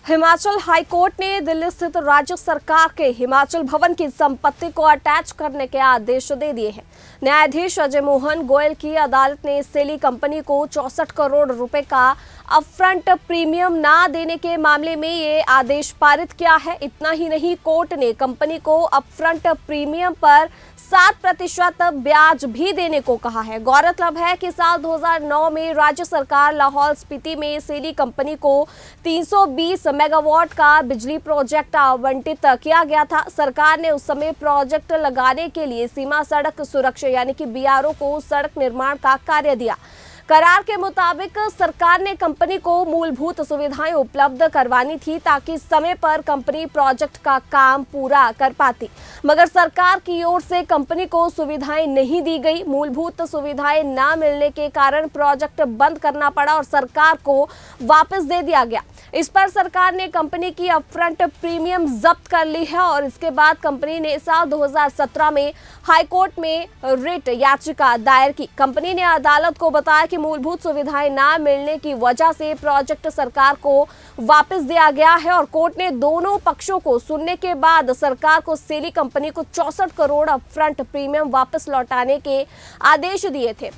Himachal high court ने दिल्ली स्थित राज्य सरकार के हिमाचल भवन की संपत्ति को अटैच करने के आदेश दे दिए हैं। न्यायाधीश अजय मोहन गोयल की अदालत ने सेली कंपनी को 64 करोड़ रुपए का अपफ्रंट प्रीमियम ना देने के मामले में ये आदेश पारित किया है। इतना ही नहीं, कोर्ट ने कंपनी को अपफ्रंट प्रीमियम पर 7% ब्याज भी देने को कहा है। गौरतलब है कि साल 2009 में राज्य सरकार लाहौल स्पीति में सेली कंपनी को 320 मेगावाट का बिजली प्रोजेक्ट आवंटित किया गया था। सरकार ने उस समय प्रोजेक्ट लगाने के लिए सीमा सड़क सुरक्षा यानी कि BRO को सड़क निर्माण का कार्य दिया। करार के मुताबिक सरकार ने कंपनी को मूलभूत सुविधाएं उपलब्ध करवानी थी ताकि समय पर कंपनी प्रोजेक्ट का काम पूरा कर पाती, मगर सरकार की ओर से कंपनी को सुविधाएं नहीं दी गई। मूलभूत सुविधाएं ना मिलने के कारण प्रोजेक्ट बंद करना पड़ा और सरकार को वापस दे दिया गया। इस पर सरकार ने कंपनी की अपफ्रंट प्रीमियम जब्त कर ली है और इसके बाद कंपनी ने साल 2017 में हाईकोर्ट में रिट याचिका दायर की। कंपनी ने अदालत को बताया कि मूलभूत सुविधाएं ना मिलने की वजह से प्रोजेक्ट सरकार को वापस दिया गया है और कोर्ट ने दोनों पक्षों को सुनने के बाद सरकार को सेली कंपनी को 64 करोड़ अपफ्रंट प्रीमियम वापस लौटाने के आदेश दिए थे।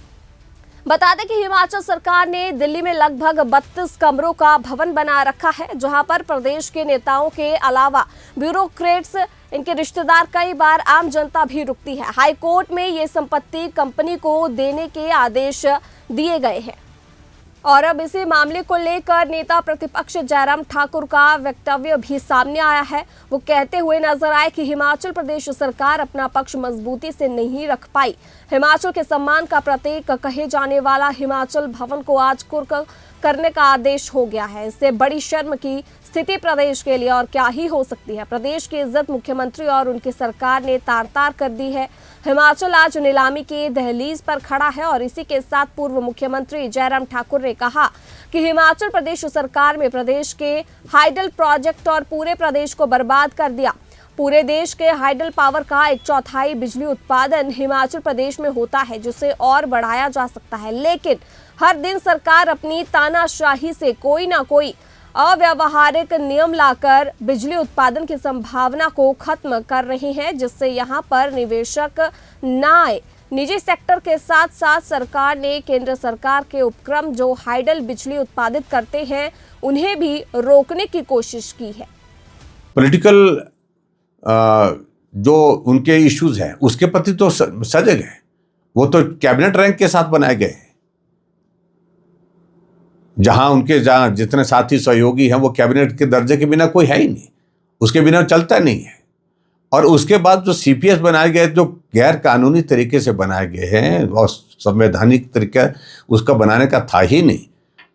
बता दें कि हिमाचल सरकार ने दिल्ली में लगभग 32 कमरों का भवन बना रखा है, जहां पर प्रदेश के नेताओं के अलावा ब्यूरोक्रेट्स, इनके रिश्तेदार, कई बार आम जनता भी रुकती है। हाईकोर्ट में ये संपत्ति कंपनी को देने के आदेश दिए गए हैं। और अब इसी मामले को लेकर नेता प्रतिपक्ष जयराम ठाकुर का वक्तव्य भी सामने आया है। वो कहते हुए नजर आए कि हिमाचल प्रदेश सरकार अपना पक्ष मजबूती से नहीं रख पाई। हिमाचल के सम्मान का प्रतीक कहे जाने वाला हिमाचल भवन को आज कुर्क करने का आदेश हो गया है। इससे बड़ी शर्म की स्थिति प्रदेश के लिए और क्या ही हो सकती है। प्रदेश की इज्जत मुख्यमंत्री और उनकी सरकार ने तार-तार कर दी है। हिमाचल आज नीलामी की दहलीज पर खड़ा है और इसी के साथ पूर्व मुख्यमंत्री जयराम ठाकुर ने कहा कि हिमाचल प्रदेश सरकार में प्रदेश के हाइडल प्रोजेक्ट और पूरे प्रदेश को बर्बाद कर दिया। पूरे देश के हाइडल पावर का 1/4 बिजली उत्पादन हिमाचल प्रदेश में होता है, जिसे और बढ़ाया जा सकता है, लेकिन हर दिन सरकार अपनी तानाशाही से कोई ना कोई अव्यावहारिक नियम लाकर बिजली उत्पादन की संभावना को खत्म कर रही है, जिससे यहां पर निवेशक न आए। निजी सेक्टर के साथ साथ सरकार ने केंद्र सरकार के उपक्रम जो हाइडल बिजली उत्पादित करते हैं उन्हें भी रोकने की कोशिश की है। पॉलिटिकल जो उनके इश्यूज हैं उसके प्रति तो सजग है, वो तो कैबिनेट रैंक के साथ बनाए गए हैं। जहां जितने साथी सहयोगी हैं वो कैबिनेट के दर्जे के बिना कोई है ही नहीं, उसके बिना चलता नहीं है। और उसके बाद जो CPS बनाए गए, जो गैर कानूनी तरीके से बनाए गए हैं और संवैधानिक तरीका उसका बनाने का था ही नहीं।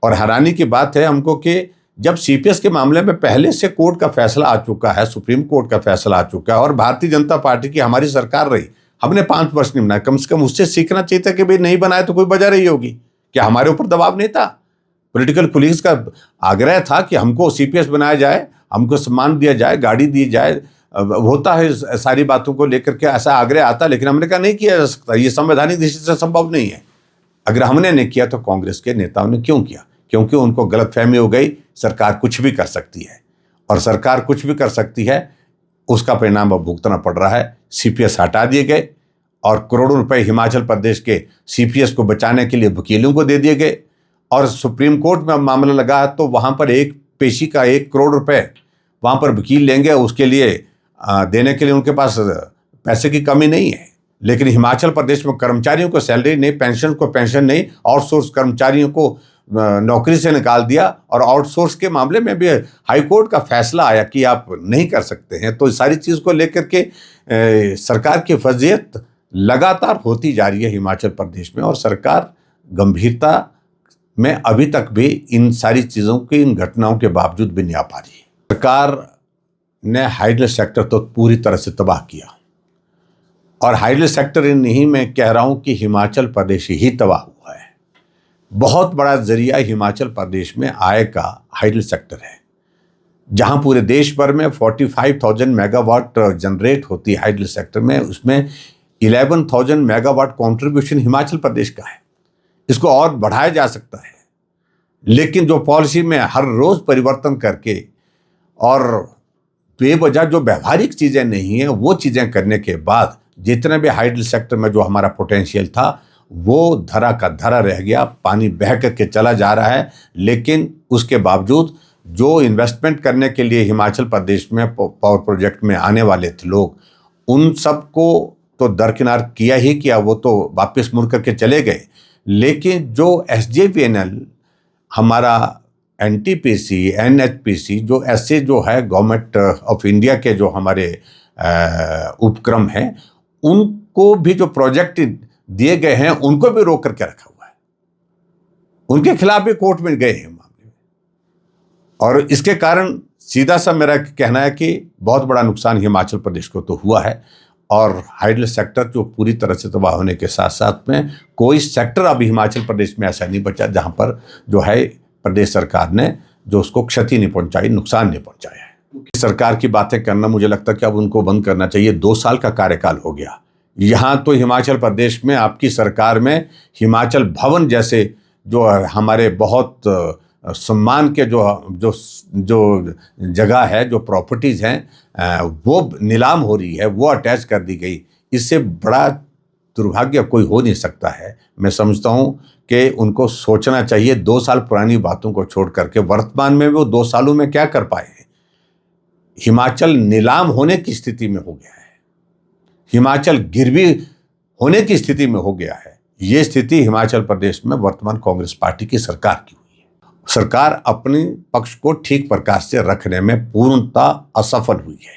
और हैरानी की बात है हमको कि जब CPS के मामले में पहले से कोर्ट का फैसला आ चुका है, सुप्रीम कोर्ट का फैसला आ चुका है और भारतीय जनता पार्टी की हमारी सरकार रही, हमने 5 वर्ष नहीं बनाया। कम से कम उससे सीखना चाहिए था कि भाई नहीं बनाए तो कोई वजह रही होगी, क्या हमारे ऊपर दबाव नहीं था? पॉलिटिकल पुलिस का आग्रह था कि हमको CPS बनाया जाए, हमको सम्मान दिया जाए, गाड़ी दी जाए। होता है सारी बातों को लेकर के ऐसा आग्रह आता, लेकिन हमने कहा नहीं किया जा सकता, ये संवैधानिक दृष्टि से संभव नहीं है। अगर हमने नहीं किया तो कांग्रेस के नेताओं ने क्यों किया? क्योंकि उनको गलतफहमी हो गई, सरकार कुछ भी कर सकती है और सरकार कुछ भी कर सकती है, उसका परिणाम अब भुगतना पड़ रहा है। CPS हटा दिए गए और करोड़ों रुपए हिमाचल प्रदेश के CPS को बचाने के लिए वकीलों को दे दिए गए और सुप्रीम कोर्ट में मामला लगा तो वहाँ पर एक पेशी का 1 करोड़ रुपए वहाँ पर वकील लेंगे, उसके लिए देने के लिए उनके पास पैसे की कमी नहीं है। लेकिन हिमाचल प्रदेश में कर्मचारियों को सैलरी नहीं, पेंशन को पेंशन नहीं, आउटसोर्स कर्मचारियों को नौकरी से निकाल दिया और आउटसोर्स के मामले में भी हाईकोर्ट का फैसला आया कि आप नहीं कर सकते हैं। तो इस सारी चीज़ को लेकर के सरकार की फजीहत लगातार होती जा रही है हिमाचल प्रदेश में और सरकार गंभीरता में अभी तक भी इन सारी चीज़ों की, इन घटनाओं के बावजूद भी नहीं आ पा रही है। सरकार ने हाइडल सेक्टर तो पूरी तरह से तबाह किया और हाइडल सेक्टर नहीं, मैं कह रहा हूँ कि हिमाचल प्रदेश ही तबाह हुआ है। बहुत बड़ा जरिया हिमाचल प्रदेश में आय का हाइडल सेक्टर है, जहाँ पूरे देश भर में 45,000 मेगावाट जनरेट होती है हाइडल सेक्टर में, उसमें 11,000 मेगावाट कॉन्ट्रीब्यूशन हिमाचल प्रदेश का है। इसको और बढ़ाया जा सकता है, लेकिन जो पॉलिसी में हर रोज परिवर्तन करके और बेवजह जो व्यवहारिक चीज़ें नहीं हैं वो चीज़ें करने के बाद जितने भी हाइडल सेक्टर में जो हमारा पोटेंशियल था वो धरा का धरा रह गया, पानी बह करके चला जा रहा है। लेकिन उसके बावजूद जो इन्वेस्टमेंट करने के लिए हिमाचल प्रदेश में पावर प्रोजेक्ट में आने वाले थे लोग, उन सबको तो दरकिनार किया ही किया, वो तो वापस मुड़ करके चले गए। लेकिन जो SJVNL, हमारा NTPC, NHPC, जो ऐसे जो है गवर्नमेंट ऑफ इंडिया के जो हमारे उपक्रम हैं, उनको भी जो प्रोजेक्ट दिए गए हैं उनको भी रोक करके रखा हुआ है। उनके खिलाफ भी कोर्ट में गए हैं मामले में। और इसके कारण सीधा सा मेरा कहना है कि बहुत बड़ा नुकसान हिमाचल प्रदेश को तो हुआ है। और हाइडल सेक्टर जो पूरी तरह से तबाह होने के साथ साथ में कोई सेक्टर अभी हिमाचल प्रदेश में ऐसा नहीं बचा जहां पर जो है प्रदेश सरकार ने जो उसको क्षति नहीं पहुंचाई, नुकसान नहीं पहुंचाया है। सरकार की बातें करना मुझे लगता है कि अब उनको बंद करना चाहिए। 2 साल का कार्यकाल हो गया। यहाँ तो हिमाचल प्रदेश में आपकी सरकार में हिमाचल भवन जैसे जो हमारे बहुत सम्मान के जो जगह है, जो प्रॉपर्टीज़ हैं, वो नीलाम हो रही है, वो अटैच कर दी गई। इससे बड़ा दुर्भाग्य कोई हो नहीं सकता है। मैं समझता हूँ कि उनको सोचना चाहिए 2 साल पुरानी बातों को छोड़ करके वर्तमान में वो 2 सालों में क्या कर पाए हैं। हिमाचल नीलाम होने की स्थिति में हो गया है, हिमाचल गिरवी होने की स्थिति में हो गया है। ये स्थिति हिमाचल प्रदेश में वर्तमान कांग्रेस पार्टी की सरकार की हुई है। सरकार अपने पक्ष को ठीक प्रकार से रखने में पूर्णतः असफल हुई है।